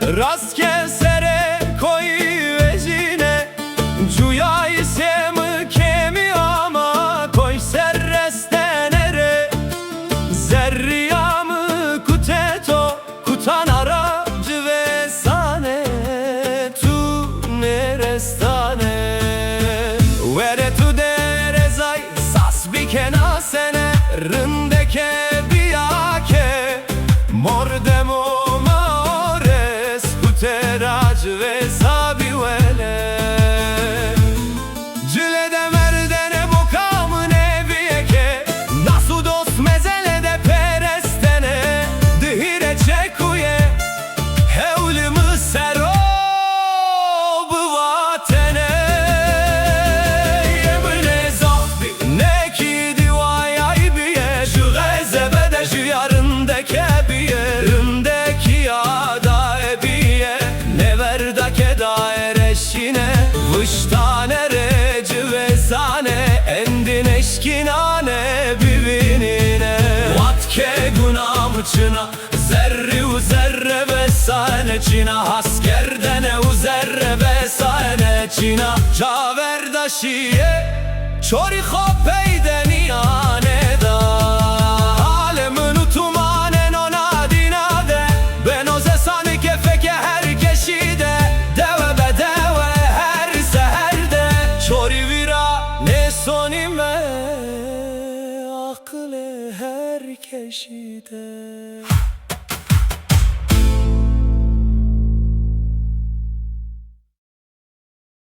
rast kesere koy vezine, Giuiai siamo che mi ama, coi serrestenere, zerriamı kuteto, kutanara civesane, tu nerestane. Vere tu derezai, sas bikena sene, rındeke biyake, mordemo maores, kuteraj ve sabiwele. Vıştane reci vezane, endin eşkinane birbirine. Vatke gunamçına, zerri u zerre vesane çina, haskerdene u zerre vesane çina. Caverdaşiye, çori khopeydeni ane da.